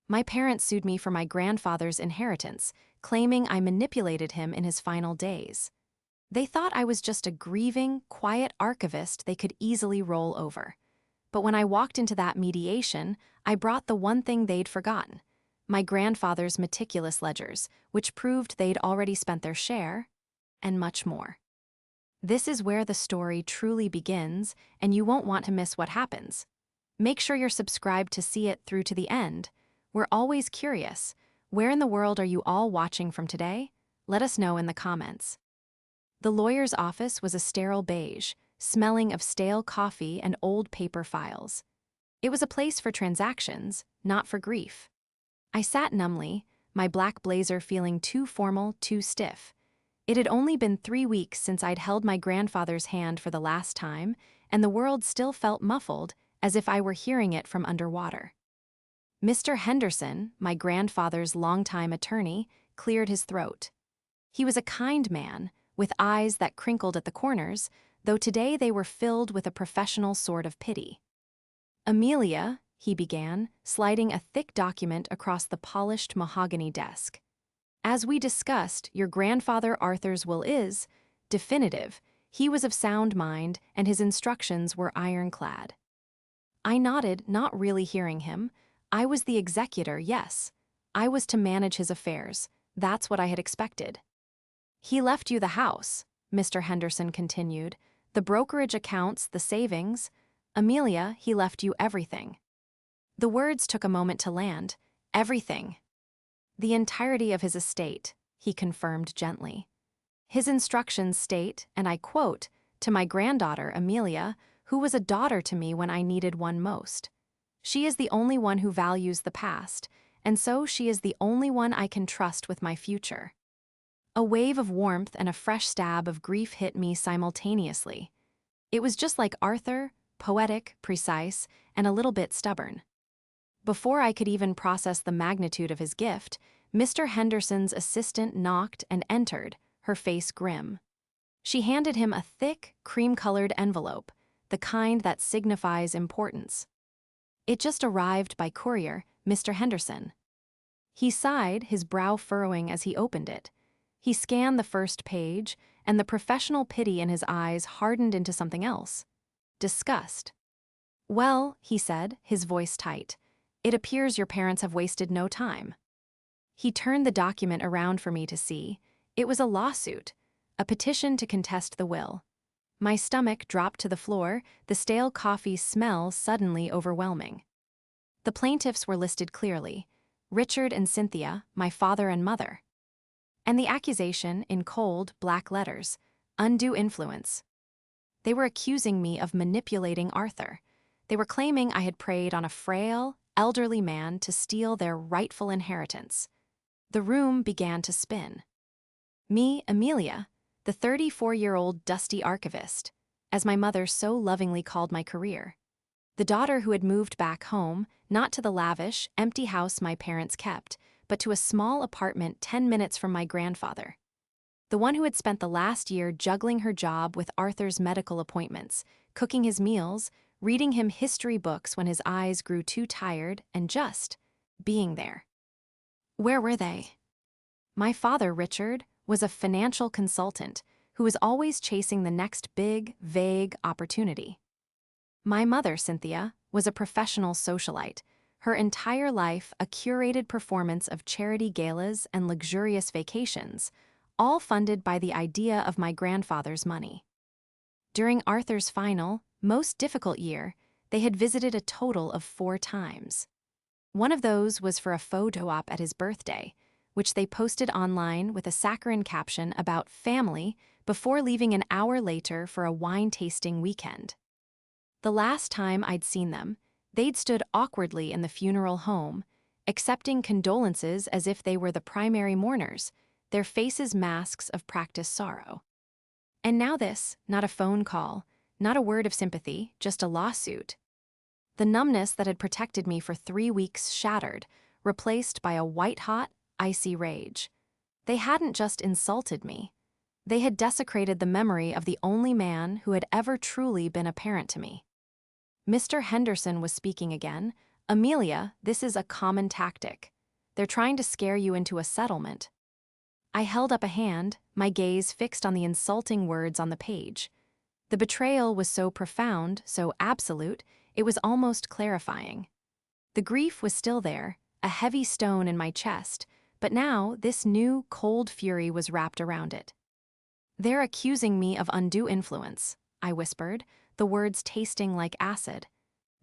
My parents sued me for my grandfather's inheritance, claiming I manipulated him in his final days. They thought I was just a grieving, quiet archivist they could easily roll over. But when I walked into that mediation, I brought the one thing they'd forgotten: my grandfather's meticulous ledgers, which proved they'd already spent their share, and much more. This is where the story truly begins, and you won't want to miss what happens. Make sure you're subscribed to see it through to the end. We're always curious. Where in the world are you all watching from today? Let us know in the comments. The lawyer's office was a sterile beige, smelling of stale coffee and old paper files. It was a place for transactions, not for grief. I sat numbly, my black blazer feeling too formal, too stiff. It had only been 3 weeks since I'd held my grandfather's hand for the last time, and the world still felt muffled, as if I were hearing it from underwater. Mr. Henderson, my grandfather's longtime attorney, cleared his throat. He was a kind man, with eyes that crinkled at the corners, though today they were filled with a professional sort of pity. "Amelia," he began, sliding a thick document across the polished mahogany desk. "As we discussed, your grandfather Arthur's will is definitive. He was of sound mind, and his instructions were ironclad." I nodded, not really hearing him. I was the executor, yes. I was to manage his affairs. That's what I had expected. "He left you the house," Mr. Henderson continued. "The brokerage accounts, the savings. Amelia, he left you everything." The words took a moment to land. Everything. "The entirety of his estate," he confirmed gently. "His instructions state, and I quote, to my granddaughter, Amelia, who was a daughter to me when I needed one most. She is the only one who values the past, and so she is the only one I can trust with my future." A wave of warmth and a fresh stab of grief hit me simultaneously. It was just like Arthur, poetic, precise, and a little bit stubborn. Before I could even process the magnitude of his gift, Mr. Henderson's assistant knocked and entered, her face grim. She handed him a thick, cream-colored envelope, the kind that signifies importance. "It just arrived by courier, Mr. Henderson." He sighed, his brow furrowing as he opened it. He scanned the first page, and the professional pity in his eyes hardened into something else: disgust. "Well," he said, his voice tight, "it appears your parents have wasted no time." He turned the document around for me to see. It was a lawsuit, a petition to contest the will. My stomach dropped to the floor, the stale coffee smell suddenly overwhelming. The plaintiffs were listed clearly: Richard and Cynthia, my father and mother. And the accusation, in cold, black letters: undue influence. They were accusing me of manipulating Arthur. They were claiming I had preyed on a frail, elderly man to steal their rightful inheritance. The room began to spin. Me, Amelia, the 34-year-old dusty archivist, as my mother so lovingly called my career. The daughter who had moved back home, not to the lavish, empty house my parents kept, but to a small apartment 10 minutes from my grandfather. The one who had spent the last year juggling her job with Arthur's medical appointments, cooking his meals, reading him history books when his eyes grew too tired, and just being there. Where were they? My father, Richard, was a financial consultant who was always chasing the next big, vague opportunity. My mother, Cynthia, was a professional socialite, her entire life a curated performance of charity galas and luxurious vacations, all funded by the idea of my grandfather's money. During Arthur's final, most difficult year, they had visited a total of 4 times. One of those was for a photo op at his birthday, which they posted online with a saccharine caption about family before leaving an hour later for a wine-tasting weekend. The last time I'd seen them, they'd stood awkwardly in the funeral home, accepting condolences as if they were the primary mourners, their faces masks of practiced sorrow. And now this, not a phone call, not a word of sympathy, just a lawsuit. The numbness that had protected me for 3 weeks shattered, replaced by a white-hot, icy rage. They hadn't just insulted me. They had desecrated the memory of the only man who had ever truly been a parent to me. Mr. Henderson was speaking again, Amelia, this is a common tactic. They're trying to scare you into a settlement. I held up a hand, my gaze fixed on the insulting words on the page. The betrayal was so profound, so absolute, it was almost clarifying. The grief was still there, a heavy stone in my chest, but now this new, cold fury was wrapped around it. "They're accusing me of undue influence," I whispered, the words tasting like acid.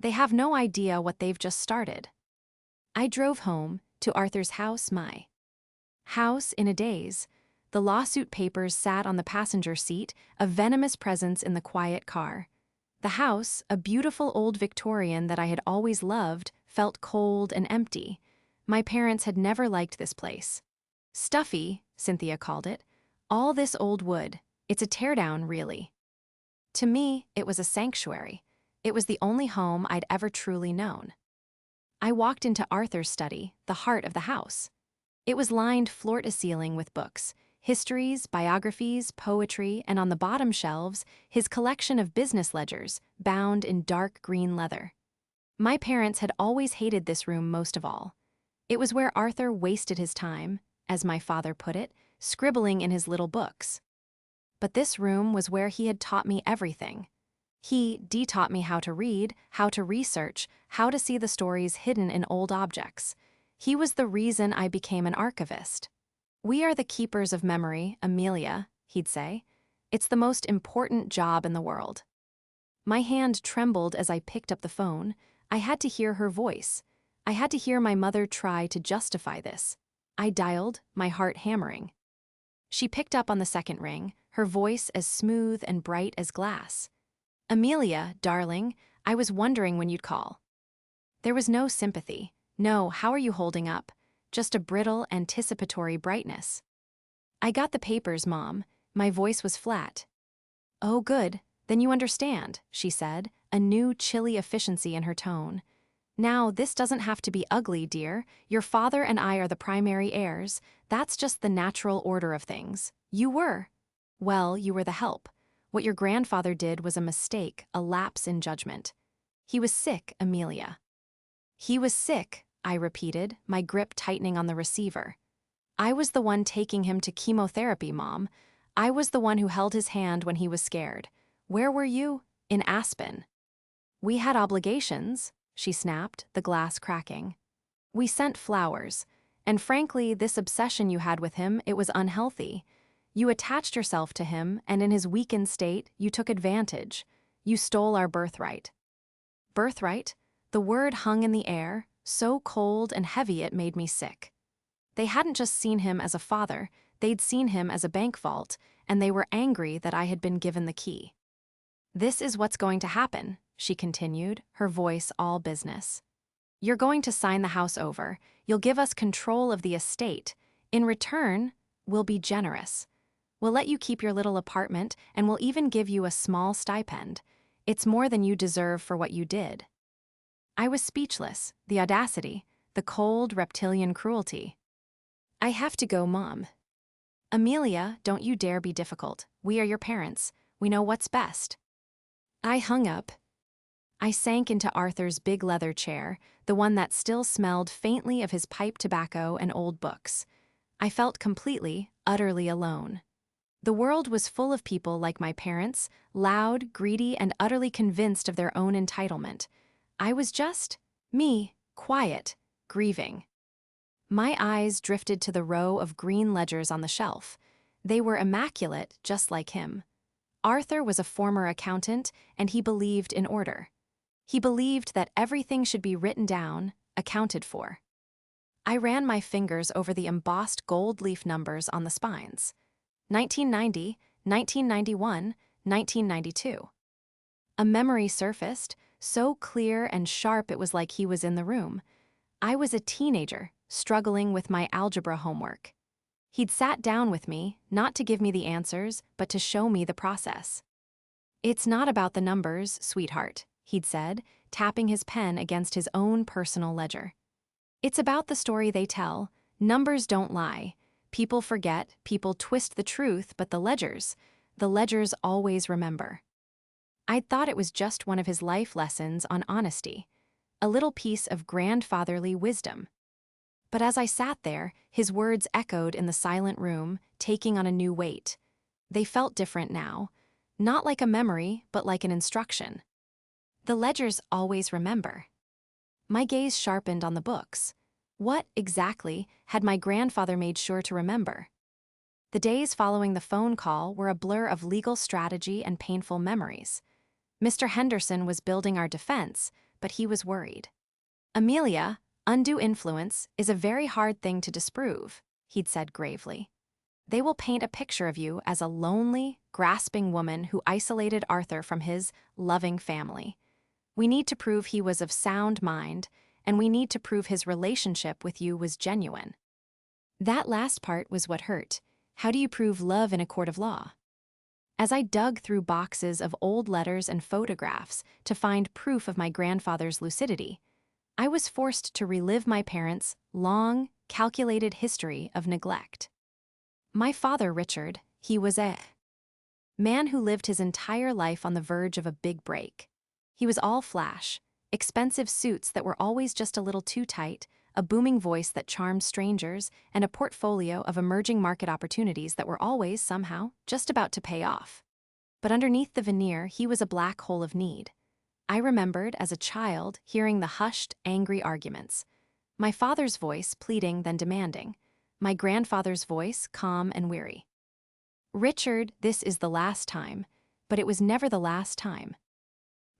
"They have no idea what they've just started." I drove home, to Arthur's house, my house in a daze. The lawsuit papers sat on the passenger seat, a venomous presence in the quiet car. The house, a beautiful old Victorian that I had always loved, felt cold and empty. My parents had never liked this place. "Stuffy," Cynthia called it. "All this old wood. It's a teardown, really." To me, it was a sanctuary. It was the only home I'd ever truly known. I walked into Arthur's study, the heart of the house. It was lined floor to ceiling with books, histories, biographies, poetry, and on the bottom shelves, his collection of business ledgers, bound in dark green leather. My parents had always hated this room most of all. It was where Arthur wasted his time, as my father put it, scribbling in his little books. But this room was where he had taught me everything. He de-taught me how to read, how to research, how to see the stories hidden in old objects. He was the reason I became an archivist. "We are the keepers of memory, Amelia," he'd say. "It's the most important job in the world." My hand trembled as I picked up the phone. I had to hear her voice. I had to hear my mother try to justify this. I dialed, my heart hammering. She picked up on the second ring, her voice as smooth and bright as glass. "Amelia, darling, I was wondering when you'd call." There was no sympathy, no "how are you holding up," just a brittle, anticipatory brightness. "I got the papers, Mom." My voice was flat. "Oh, good, then you understand," she said, a new chilly efficiency in her tone. "Now, this doesn't have to be ugly, dear. Your father and I are the primary heirs. That's just the natural order of things. You were. Well, you were the help. What your grandfather did was a mistake, a lapse in judgment. He was sick, Amelia." "He was sick," I repeated, my grip tightening on the receiver. "I was the one taking him to chemotherapy, Mom. I was the one who held his hand when he was scared. Where were you? In Aspen." "We had obligations," she snapped, the glass cracking. "We sent flowers. And frankly, this obsession you had with him, it was unhealthy. You attached yourself to him, and in his weakened state, you took advantage. You stole our birthright." Birthright? The word hung in the air, so cold and heavy it made me sick. They hadn't just seen him as a father, they'd seen him as a bank vault, and they were angry that I had been given the key. "This is what's going to happen," she continued, her voice all business. "You're going to sign the house over. You'll give us control of the estate. In return, we'll be generous. We'll let you keep your little apartment, and we'll even give you a small stipend. It's more than you deserve for what you did." I was speechless, the audacity, the cold reptilian cruelty. "I have to go, Mom." "Amelia, don't you dare be difficult. We are your parents. We know what's best." I hung up. I sank into Arthur's big leather chair, the one that still smelled faintly of his pipe tobacco and old books. I felt completely, utterly alone. The world was full of people like my parents, loud, greedy, and utterly convinced of their own entitlement. I was just me, quiet, grieving. My eyes drifted to the row of green ledgers on the shelf. They were immaculate, just like him. Arthur was a former accountant, and he believed in order. He believed that everything should be written down, accounted for. I ran my fingers over the embossed gold leaf numbers on the spines. 1990, 1991, 1992. A memory surfaced, so clear and sharp it was like he was in the room. I was a teenager, struggling with my algebra homework. He'd sat down with me, not to give me the answers, but to show me the process. "It's not about the numbers, sweetheart," he'd said, tapping his pen against his own personal ledger. "It's about the story they tell. Numbers don't lie. People forget, people twist the truth, but the ledgers always remember." I'd thought it was just one of his life lessons on honesty. a little piece of grandfatherly wisdom. But as I sat there, his words echoed in the silent room, taking on a new weight. They felt different now, not like a memory, but like an instruction. The ledgers always remember. My gaze sharpened on the books. What, exactly, had my grandfather made sure to remember? The days following the phone call were a blur of legal strategy and painful memories. Mr. Henderson was building our defense, but he was worried. Amelia, undue influence is a very hard thing to disprove, he'd said gravely. They will paint a picture of you as a lonely, grasping woman who isolated Arthur from his loving family. We need to prove he was of sound mind, and we need to prove his relationship with you was genuine. That last part was what hurt. How do you prove love in a court of law? As I dug through boxes of old letters and photographs to find proof of my grandfather's lucidity, I was forced to relive my parents' long, calculated history of neglect. My father, Richard, he was a man who lived his entire life on the verge of a big break. He was all flash, expensive suits that were always just a little too tight, a booming voice that charmed strangers, and a portfolio of emerging market opportunities that were always, somehow, just about to pay off. But underneath the veneer, he was a black hole of need. I remembered, as a child, hearing the hushed, angry arguments. My father's voice pleading then demanding. My grandfather's voice calm and weary. Richard, this is the last time, but it was never the last time.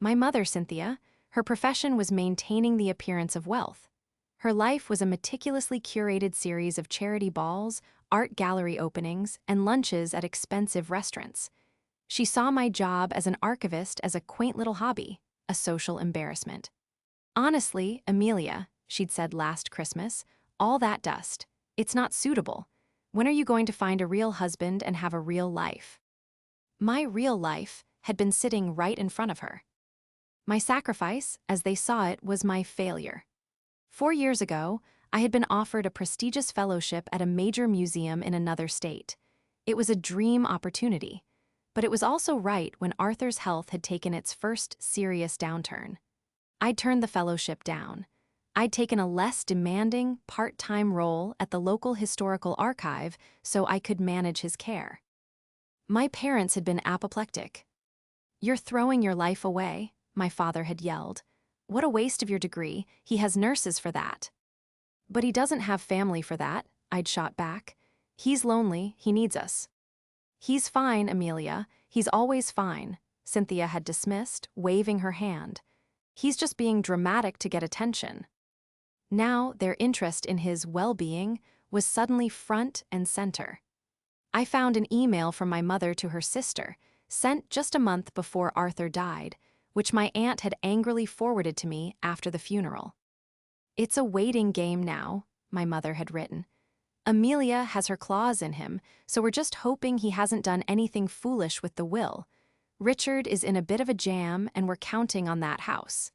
My mother, Cynthia, her profession was maintaining the appearance of wealth. Her life was a meticulously curated series of charity balls, art gallery openings, and lunches at expensive restaurants. She saw my job as an archivist as a quaint little hobby, a social embarrassment. Honestly, Amelia, she'd said last Christmas, all that dust, it's not suitable. When are you going to find a real husband and have a real life? My real life had been sitting right in front of her. My sacrifice, as they saw it, was my failure. 4 years ago, I had been offered a prestigious fellowship at a major museum in another state. It was a dream opportunity, but it was also right when Arthur's health had taken its first serious downturn. I'd turned the fellowship down. I'd taken a less demanding, part-time role at the local historical archive so I could manage his care. My parents had been apoplectic. "You're throwing your life away," my father had yelled. "What a waste of your degree, he has nurses for that." "But he doesn't have family for that," I'd shot back. "He's lonely, he needs us." "He's fine, Amelia, he's always fine," Cynthia had dismissed, waving her hand. "He's just being dramatic to get attention." Now their interest in his well-being was suddenly front and center. I found an email from my mother to her sister, sent just a month before Arthur died, which my aunt had angrily forwarded to me after the funeral. "It's a waiting game now," my mother had written. "Amelia has her claws in him, so we're just hoping he hasn't done anything foolish with the will. Richard is in a bit of a jam, and we're counting on that house.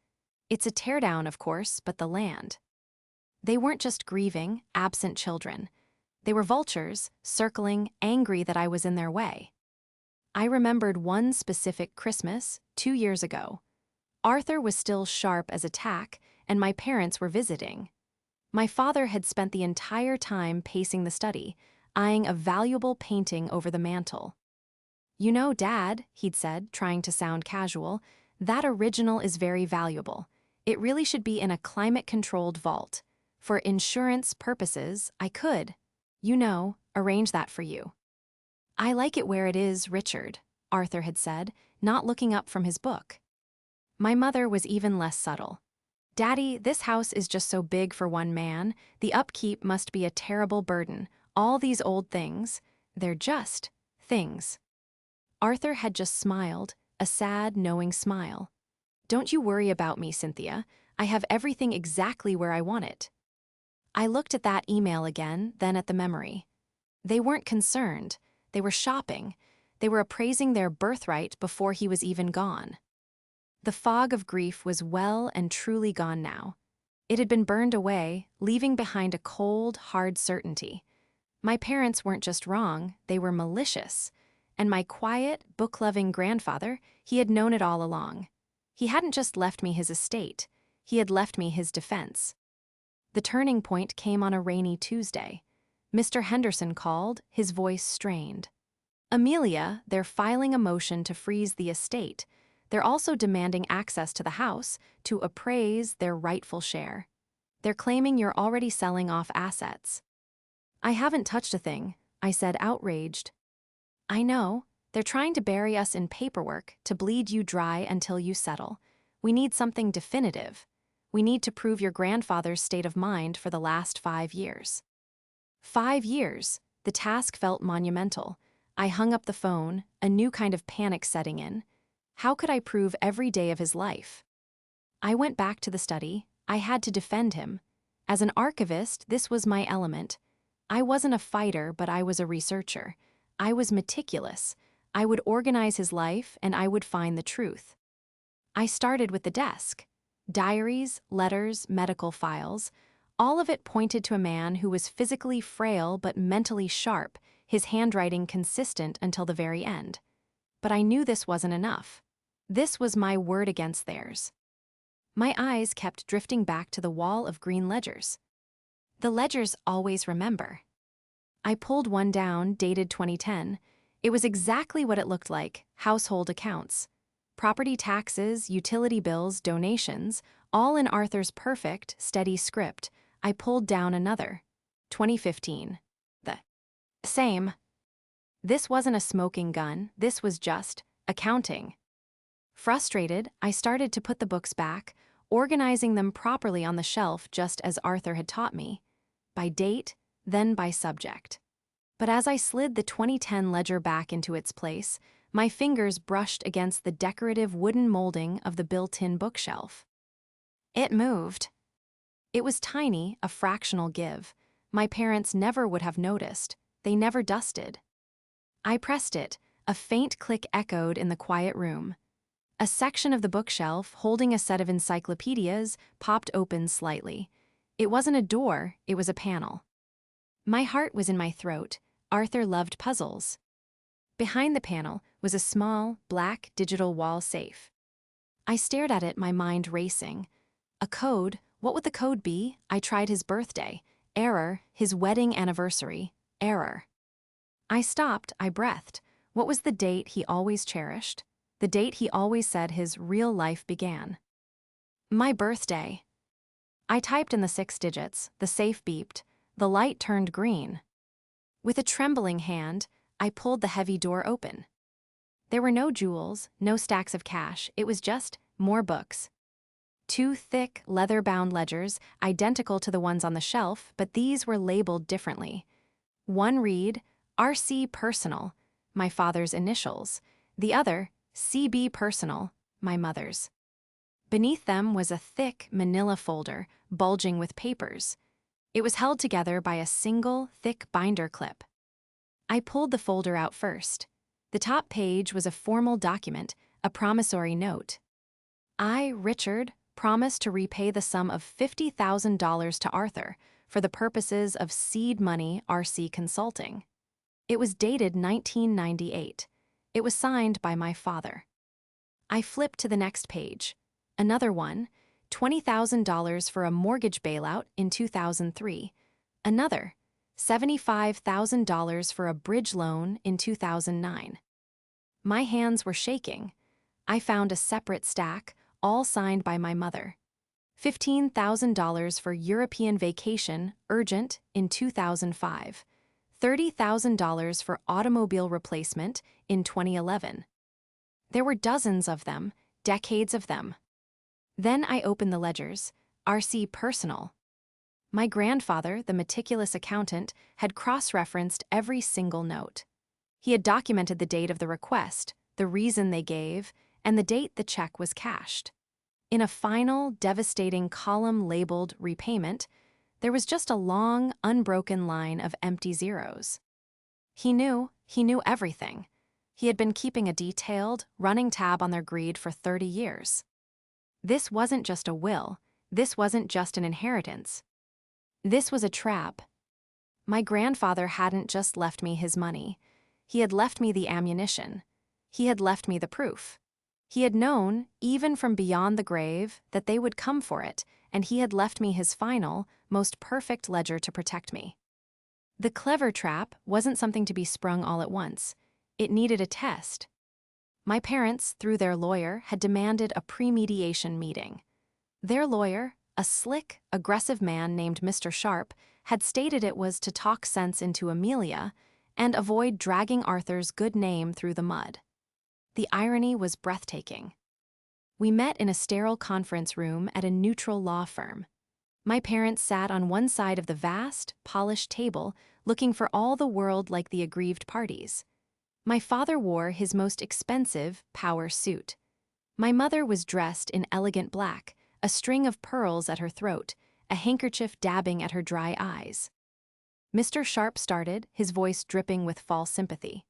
It's a teardown, of course, but the land." They weren't just grieving, absent children. They were vultures, circling, angry that I was in their way. I remembered one specific Christmas, 2 years ago. Arthur was still sharp as a tack, and my parents were visiting. My father had spent the entire time pacing the study, eyeing a valuable painting over the mantel. "You know, Dad," he'd said, trying to sound casual, "that original is very valuable. It really should be in a climate-controlled vault. For insurance purposes, I could, arrange that for you." "I like it where it is, Richard," Arthur had said, not looking up from his book. My mother was even less subtle. "Daddy, this house is just so big for one man. The upkeep must be a terrible burden. All these old things, they're just things." Arthur had just smiled, a sad, knowing smile. "Don't you worry about me, Cynthia. I have everything exactly where I want it." I looked at that email again, then at the memory. They weren't concerned. They were shopping. They were appraising their birthright before he was even gone. The fog of grief was well and truly gone now. It had been burned away, leaving behind a cold, hard certainty. My parents weren't just wrong, they were malicious. And my quiet, book-loving grandfather, he had known it all along. He hadn't just left me his estate. He had left me his defense. The turning point came on a rainy Tuesday. Mr. Henderson called, his voice strained. "Amelia, they're filing a motion to freeze the estate. They're also demanding access to the house to appraise their rightful share. They're claiming you're already selling off assets." "I haven't touched a thing," I said, outraged. "I know. They're trying to bury us in paperwork, to bleed you dry until you settle. We need something definitive. We need to prove your grandfather's state of mind for the last 5 years." 5 years. The task felt monumental. I hung up the phone, a new kind of panic setting in. How could I prove every day of his life? I went back to the study. I had to defend him. As an archivist, this was my element. I wasn't a fighter, but I was a researcher. I was meticulous. I would organize his life, and I would find the truth. I started with the desk. Diaries, letters, medical files. All of it pointed to a man who was physically frail but mentally sharp, his handwriting consistent until the very end. But I knew this wasn't enough. This was my word against theirs. My eyes kept drifting back to the wall of green ledgers. The ledgers always remember. I pulled one down, dated 2010. It was exactly what it looked like: household accounts. Property taxes, utility bills, donations, all in Arthur's perfect, steady script. I pulled down another. 2015. The same. This wasn't a smoking gun, this was just accounting. Frustrated, I started to put the books back, organizing them properly on the shelf just as Arthur had taught me. By date, then by subject. But as I slid the 2010 ledger back into its place, my fingers brushed against the decorative wooden molding of the built-in bookshelf. It moved. It was tiny, a fractional give. My parents never would have noticed. They never dusted. I pressed it. A faint click echoed in the quiet room. A section of the bookshelf, holding a set of encyclopedias, popped open slightly. It wasn't a door, it was a panel. My heart was in my throat. Arthur loved puzzles. Behind the panel was a small, black digital wall safe. I stared at it, my mind racing. A code. What would the code be? I tried his birthday. Error. His wedding anniversary. Error. I stopped, I breathed. What was the date he always cherished? The date he always said his real life began. My birthday. I typed in the 6 digits, the safe beeped, the light turned green. With a trembling hand, I pulled the heavy door open. There were no jewels, no stacks of cash, it was just more books. 2 thick, leather-bound ledgers, identical to the ones on the shelf, but these were labeled differently. One read, RC Personal, my father's initials. The other, CB Personal, my mother's. Beneath them was a thick manila folder, bulging with papers. It was held together by a single, thick binder clip. I pulled the folder out first. The top page was a formal document, a promissory note. I, Richard, promised to repay the sum of $50,000 to Arthur for the purposes of seed money RC Consulting. It was dated 1998. It was signed by my father. I flipped to the next page. Another one, $20,000 for a mortgage bailout in 2003. Another, $75,000 for a bridge loan in 2009. My hands were shaking. I found a separate stack, all signed by my mother. $15,000 for European vacation, urgent, in 2005. $30,000 for automobile replacement in 2011. There were dozens of them, decades of them. Then I opened the ledgers, RC Personal. My grandfather, the meticulous accountant, had cross-referenced every single note. He had documented the date of the request, the reason they gave, and the date the check was cashed. In a final, devastating column labeled repayment, there was just a long, unbroken line of empty zeros. He knew everything. He had been keeping a detailed, running tab on their greed for 30 years. This wasn't just a will. This wasn't just an inheritance. This was a trap. My grandfather hadn't just left me his money. He had left me the ammunition. He had left me the proof. He had known, even from beyond the grave, that they would come for it, and he had left me his final, most perfect ledger to protect me. The clever trap wasn't something to be sprung all at once. It needed a test. My parents, through their lawyer, had demanded a pre-mediation meeting. Their lawyer, a slick, aggressive man named Mr. Sharp, had stated it was to talk sense into Amelia and avoid dragging Arthur's good name through the mud. The irony was breathtaking. We met in a sterile conference room at a neutral law firm. My parents sat on one side of the vast, polished table, looking for all the world like the aggrieved parties. My father wore his most expensive power suit. My mother was dressed in elegant black, a string of pearls at her throat, a handkerchief dabbing at her dry eyes. Mr. Sharp started, his voice dripping with false sympathy.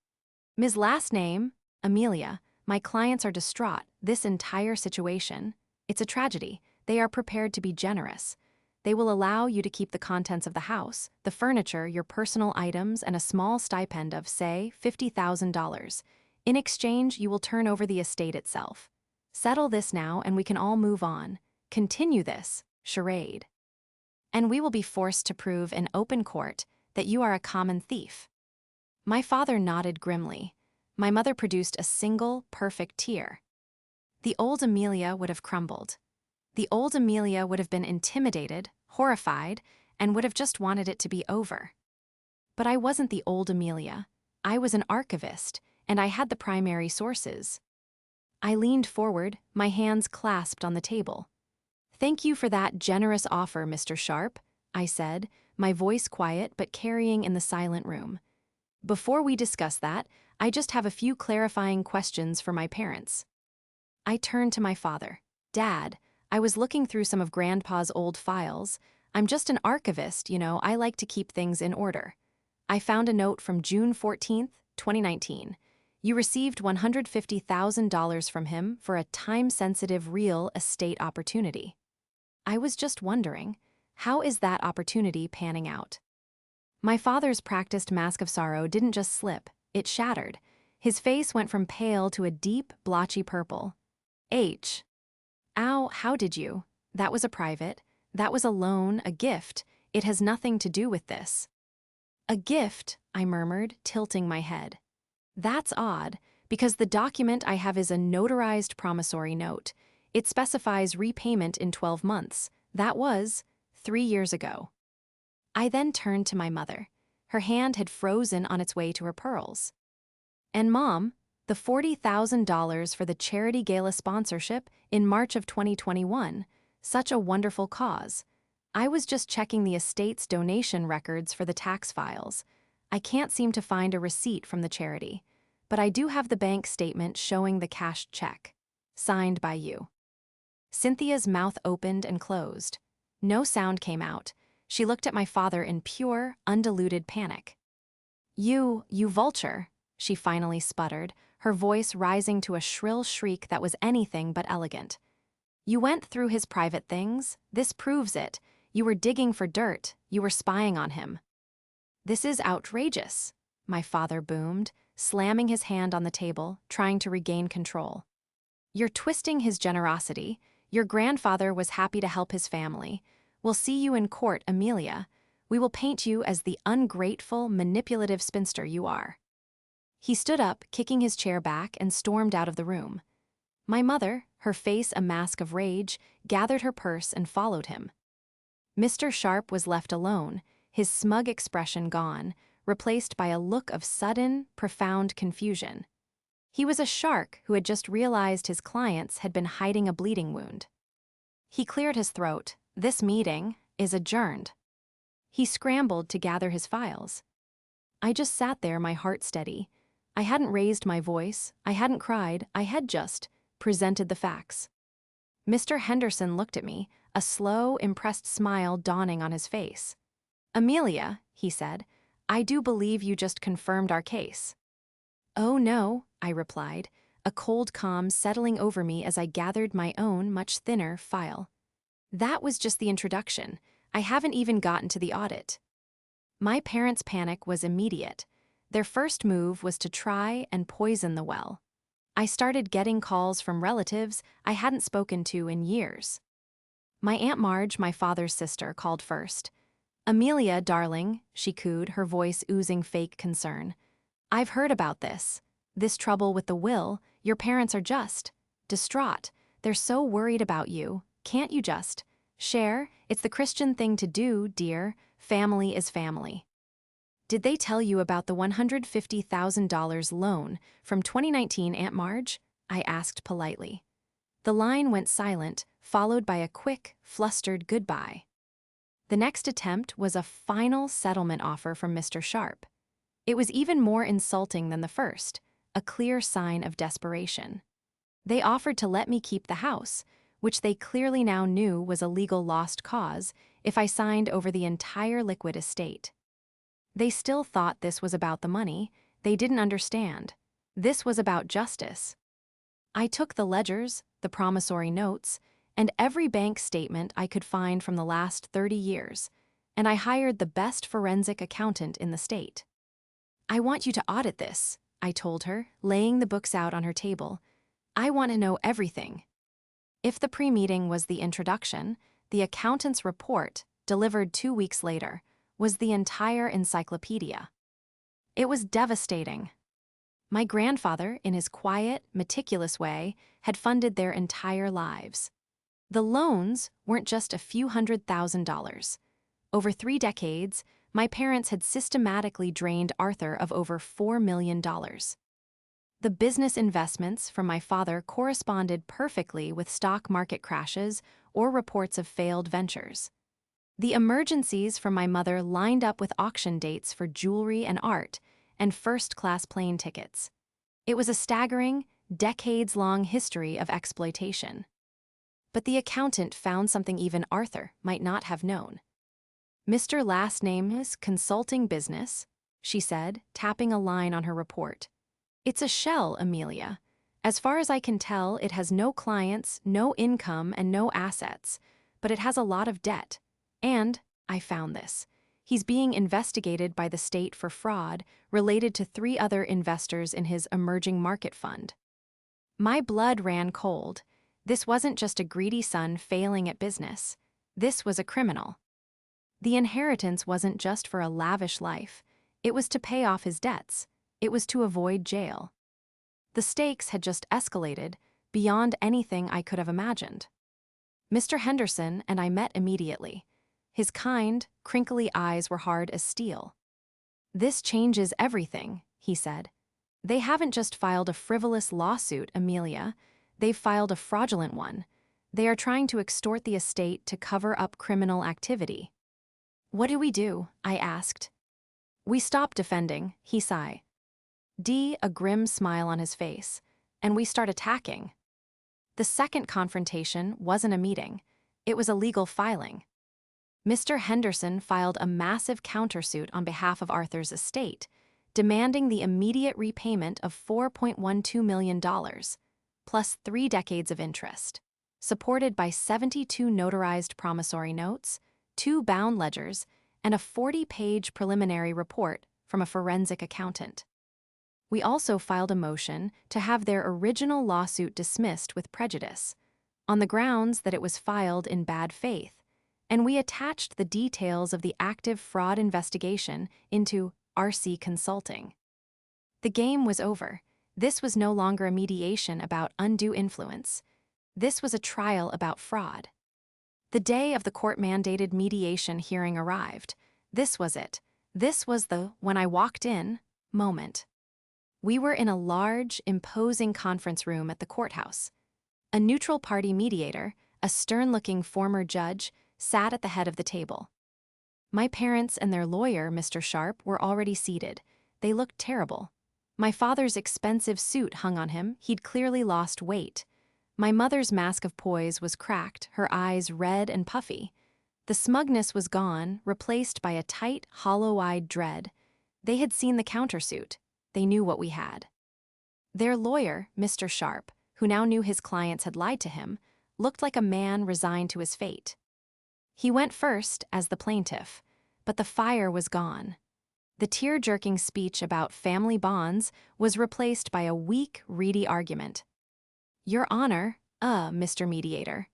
"Ms. Last name, Amelia, my clients are distraught. This entire situation, it's a tragedy. They are prepared to be generous. They will allow you to keep the contents of the house, the furniture, your personal items, and a small stipend of, say, $50,000. In exchange, you will turn over the estate itself. Settle this now and we can all move on. Continue this charade. And we will be forced to prove in open court that you are a common thief." My father nodded grimly. My mother produced a single, perfect tear. The old Amelia would have crumbled. The old Amelia would have been intimidated, horrified, and would have just wanted it to be over. But I wasn't the old Amelia. I was an archivist, and I had the primary sources. I leaned forward, my hands clasped on the table. "Thank you for that generous offer, Mr. Sharp," I said, my voice quiet but carrying in the silent room. "Before we discuss that, I just have a few clarifying questions for my parents." I turned to my father. "Dad, I was looking through some of Grandpa's old files. I'm just an archivist, you know, I like to keep things in order. I found a note from June 14th, 2019. You received $150,000 from him for a time-sensitive real estate opportunity. I was just wondering, how is that opportunity panning out?" My father's practiced mask of sorrow didn't just slip, it shattered. His face went from pale to a deep, blotchy purple. "Ow, how did you? That was a private. That was a loan, a gift. It has nothing to do with this." "A gift," I murmured, tilting my head. "That's odd, because the document I have is a notarized promissory note. It specifies repayment in 12 months. That was 3 years ago." I then turned to my mother. Her hand had frozen on its way to her pearls. "And Mom, the $40,000 for the charity gala sponsorship in March of 2021, such a wonderful cause. I was just checking the estate's donation records for the tax files. I can't seem to find a receipt from the charity, but I do have the bank statement showing the cashed check. Signed by you." Cynthia's mouth opened and closed. No sound came out. She looked at my father in pure, undiluted panic. You vulture," she finally sputtered, her voice rising to a shrill shriek that was anything but elegant. "You went through his private things. This proves it. You were digging for dirt. You were spying on him." "This is outrageous," my father boomed, slamming his hand on the table, trying to regain control. "You're twisting his generosity. Your grandfather was happy to help his family. We'll see you in court, Amelia. We will paint you as the ungrateful, manipulative spinster you are." He stood up, kicking his chair back, and stormed out of the room. My mother, her face a mask of rage, gathered her purse and followed him. Mr. Sharp was left alone, his smug expression gone, replaced by a look of sudden, profound confusion. He was a shark who had just realized his clients had been hiding a bleeding wound. He cleared his throat. "This meeting is adjourned." He scrambled to gather his files. I just sat there, my heart steady. I hadn't raised my voice, I hadn't cried, I had just presented the facts. Mr. Henderson looked at me, a slow, impressed smile dawning on his face. "Amelia," he said, "I do believe you just confirmed our case." "Oh no," I replied, a cold calm settling over me as I gathered my own much thinner file. "That was just the introduction. I haven't even gotten to the audit." My parents' panic was immediate. Their first move was to try and poison the well. I started getting calls from relatives I hadn't spoken to in years. My Aunt Marge, my father's sister, called first. "Amelia, darling," she cooed, her voice oozing fake concern. "I've heard about this. This trouble with the will. Your parents are just distraught. They're so worried about you. Can't you just share? It's the Christian thing to do, dear. Family is family." "Did they tell you about the $150,000 loan from 2019, Aunt Marge?" I asked politely. The line went silent, followed by a quick, flustered goodbye. The next attempt was a final settlement offer from Mr. Sharp. It was even more insulting than the first, a clear sign of desperation. They offered to let me keep the house, which they clearly now knew was a legal lost cause, if I signed over the entire liquid estate. They still thought this was about the money. They didn't understand. This was about justice. I took the ledgers, the promissory notes, and every bank statement I could find from the last 30 years, and I hired the best forensic accountant in the state. "I want you to audit this," I told her, laying the books out on her table. "I want to know everything." If the pre-meeting was the introduction, the accountant's report, delivered 2 weeks later, was the entire encyclopedia. It was devastating. My grandfather, in his quiet, meticulous way, had funded their entire lives. The loans weren't just a few $100,000. Over 3 decades, my parents had systematically drained Arthur of over $4 million. The business investments from my father corresponded perfectly with stock market crashes or reports of failed ventures. The emergencies from my mother lined up with auction dates for jewelry and art, and first-class plane tickets. It was a staggering, decades-long history of exploitation. But the accountant found something even Arthur might not have known. "Mr. Last Name's consulting business," she said, tapping a line on her report. "It's a shell, Amelia. As far as I can tell, it has no clients, no income, and no assets, but it has a lot of debt. And, I found this, he's being investigated by the state for fraud related to 3 other investors in his emerging market fund." My blood ran cold. This wasn't just a greedy son failing at business. This was a criminal. The inheritance wasn't just for a lavish life. It was to pay off his debts. It was to avoid jail. The stakes had just escalated beyond anything I could have imagined. Mr. Henderson and I met immediately. His kind, crinkly eyes were hard as steel. "This changes everything," he said. "They haven't just filed a frivolous lawsuit, Amelia. They've filed a fraudulent one. They are trying to extort the estate to cover up criminal activity." "What do we do?" I asked. "We stop defending," he sighed. A grim smile on his face. "And we start attacking." The second confrontation wasn't a meeting. It was a legal filing. Mr. Henderson filed a massive countersuit on behalf of Arthur's estate, demanding the immediate repayment of $4.12 million, plus 3 decades of interest, supported by 72 notarized promissory notes, 2 bound ledgers, and a 40-page preliminary report from a forensic accountant. We also filed a motion to have their original lawsuit dismissed with prejudice, on the grounds that it was filed in bad faith, and we attached the details of the active fraud investigation into RC Consulting. The game was over. This was no longer a mediation about undue influence. This was a trial about fraud. The day of the court-mandated mediation hearing arrived. This was it. This was the "when I walked in" moment. We were in a large, imposing conference room at the courthouse. A neutral party mediator, a stern-looking former judge, sat at the head of the table. My parents and their lawyer, Mr. Sharp, were already seated. They looked terrible. My father's expensive suit hung on him. He'd clearly lost weight. My mother's mask of poise was cracked, her eyes red and puffy. The smugness was gone, replaced by a tight, hollow-eyed dread. They had seen the countersuit. They knew what we had. Their lawyer, Mr. Sharp, who now knew his clients had lied to him, looked like a man resigned to his fate. He went first as the plaintiff, but the fire was gone. The tear-jerking speech about family bonds was replaced by a weak, reedy argument. Your Honor, Mr. Mediator.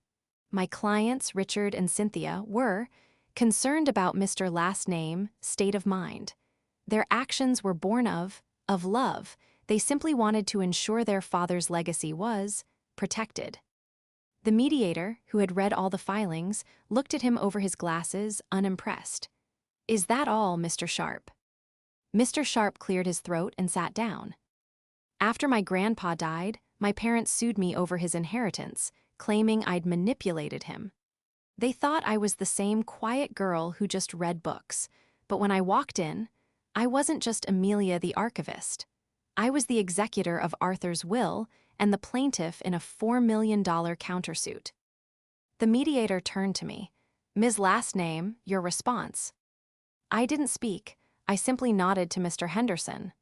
My clients, Richard and Cynthia, were concerned about Mr. Last Name, state of mind. Their actions were born of love. They simply wanted to ensure their father's legacy was protected. The mediator, who had read all the filings, looked at him over his glasses, unimpressed. Is that all, Mr. Sharp? Mr. Sharp cleared his throat and sat down. After my grandpa died, my parents sued me over his inheritance, claiming I'd manipulated him. They thought I was the same quiet girl who just read books, but when I walked in, I wasn't just Amelia the archivist. I was the executor of Arthur's will and the plaintiff in a $4 million countersuit. The mediator turned to me. Ms. Last Name, your response. I didn't speak. I simply nodded to Mr. Henderson.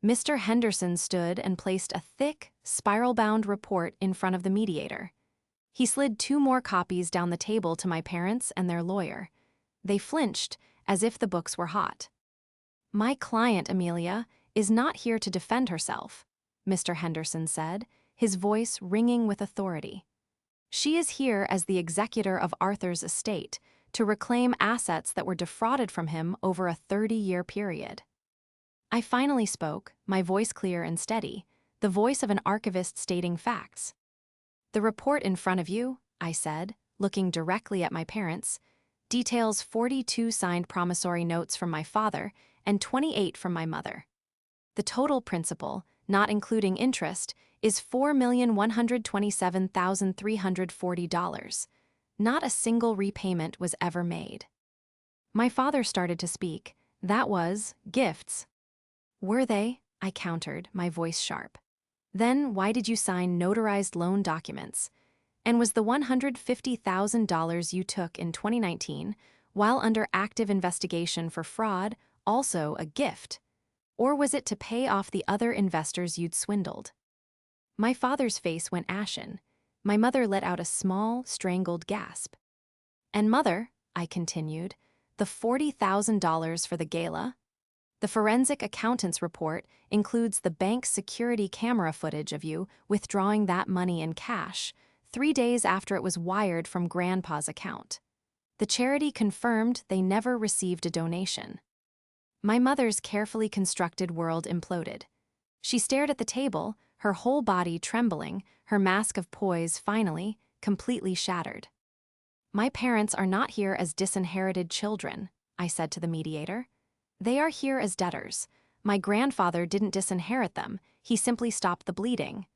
Mr. Henderson stood and placed a thick, spiral-bound report in front of the mediator. He slid 2 more copies down the table to my parents and their lawyer. They flinched, as if the books were hot. My client, Amelia, is not here to defend herself, Mr. Henderson said, his voice ringing with authority. She is here as the executor of Arthur's estate, to reclaim assets that were defrauded from him over a 30-year period. I finally spoke, my voice clear and steady, the voice of an archivist stating facts. The report in front of you, I said, looking directly at my parents, details 42 signed promissory notes from my father and 28 from my mother. The total principal, not including interest, is $4,127,340. Not a single repayment was ever made. My father started to speak. That was gifts. Were they? I countered, my voice sharp. Then why did you sign notarized loan documents? And was the $150,000 you took in 2019, while under active investigation for fraud, also a gift? Or was it to pay off the other investors you'd swindled? My father's face went ashen. My mother let out a small, strangled gasp. And mother, I continued, the $40,000 for the gala? The forensic accountant's report includes the bank's security camera footage of you withdrawing that money in cash 3 days after it was wired from Grandpa's account. The charity confirmed they never received a donation. My mother's carefully constructed world imploded. She stared at the table, her whole body trembling, her mask of poise finally, completely shattered. My parents are not here as disinherited children, I said to the mediator. They are here as debtors. My grandfather didn't disinherit them, he simply stopped the bleeding.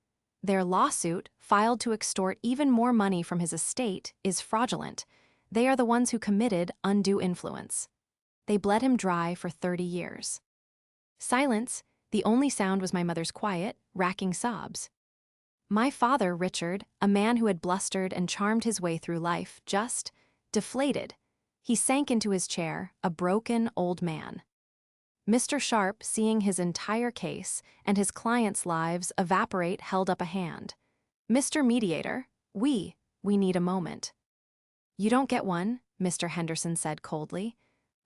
Their lawsuit, filed to extort even more money from his estate, is fraudulent. They are the ones who committed undue influence. They bled him dry for 30 years. Silence. The only sound was my mother's quiet, racking sobs. My father, Richard, a man who had blustered and charmed his way through life, just deflated. He sank into his chair, a broken old man. Mr. Sharp, seeing his entire case and his clients' lives evaporate, held up a hand. Mr. Mediator, we need a moment. You don't get one, Mr. Henderson said coldly.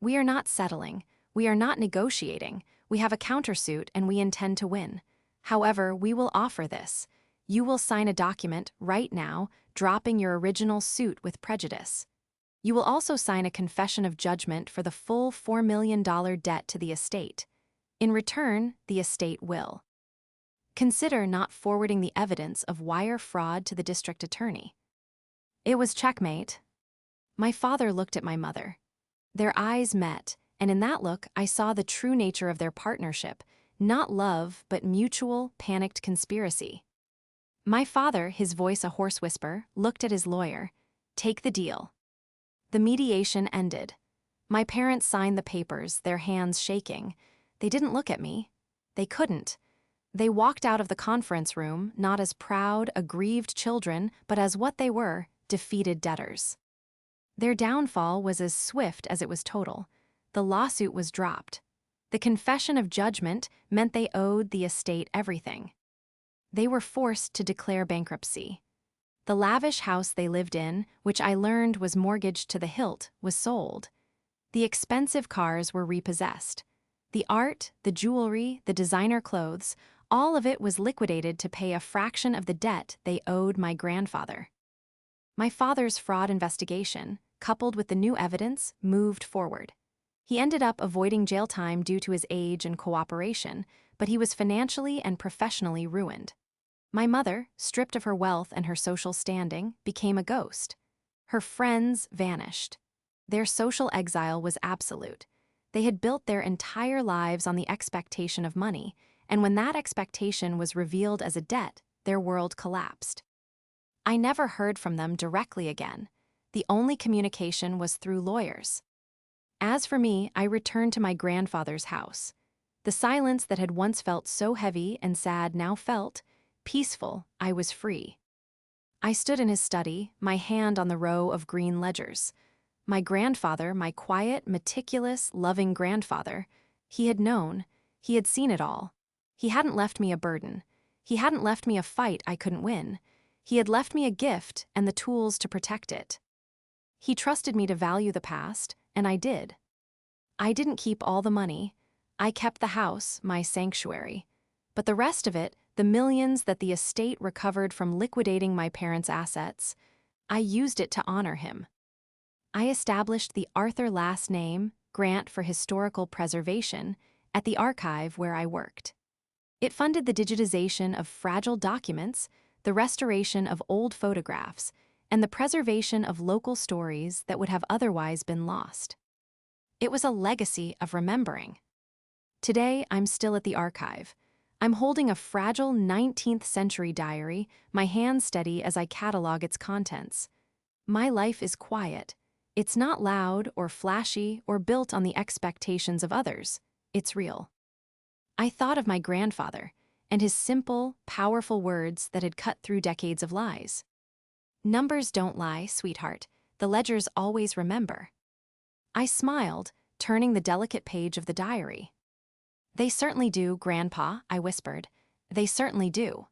We are not settling. We are not negotiating. We have a countersuit and we intend to win. However, we will offer this. You will sign a document right now, dropping your original suit with prejudice. You will also sign a confession of judgment for the full $4 million debt to the estate. In return, the estate will consider not forwarding the evidence of wire fraud to the district attorney. It was checkmate. My father looked at my mother. Their eyes met, and in that look I saw the true nature of their partnership, not love, but mutual, panicked conspiracy. My father, his voice a hoarse whisper, looked at his lawyer. Take the deal. The mediation ended. My parents signed the papers, their hands shaking. They didn't look at me. They couldn't. They walked out of the conference room, not as proud, aggrieved children, but as what they were, defeated debtors. Their downfall was as swift as it was total. The lawsuit was dropped. The confession of judgment meant they owed the estate everything. They were forced to declare bankruptcy. The lavish house they lived in, which I learned was mortgaged to the hilt, was sold. The expensive cars were repossessed. The art, the jewelry, the designer clothes, all of it was liquidated to pay a fraction of the debt they owed my grandfather. My father's fraud investigation, coupled with the new evidence, moved forward. He ended up avoiding jail time due to his age and cooperation, but he was financially and professionally ruined. My mother, stripped of her wealth and her social standing, became a ghost. Her friends vanished. Their social exile was absolute. They had built their entire lives on the expectation of money, and when that expectation was revealed as a debt, their world collapsed. I never heard from them directly again. The only communication was through lawyers. As for me, I returned to my grandfather's house. The silence that had once felt so heavy and sad now felt peaceful. I was free. I stood in his study, my hand on the row of green ledgers. My grandfather, my quiet, meticulous, loving grandfather, he had known, he had seen it all. He hadn't left me a burden. He hadn't left me a fight I couldn't win. He had left me a gift and the tools to protect it. He trusted me to value the past, and I did. I didn't keep all the money. I kept the house, my sanctuary. But the rest of it, the millions that the estate recovered from liquidating my parents' assets, I used it to honor him. I established the Arthur last name, Grant for Historical Preservation, at the archive where I worked. It funded the digitization of fragile documents, the restoration of old photographs, and the preservation of local stories that would have otherwise been lost. It was a legacy of remembering. Today, I'm still at the archive. I'm holding a fragile 19th century diary, my hands steady as I catalog its contents. My life is quiet. It's not loud or flashy or built on the expectations of others. It's real. I thought of my grandfather and his simple, powerful words that had cut through decades of lies. Numbers don't lie, sweetheart. The ledgers always remember. I smiled, turning the delicate page of the diary. They certainly do, Grandpa, I whispered. They certainly do.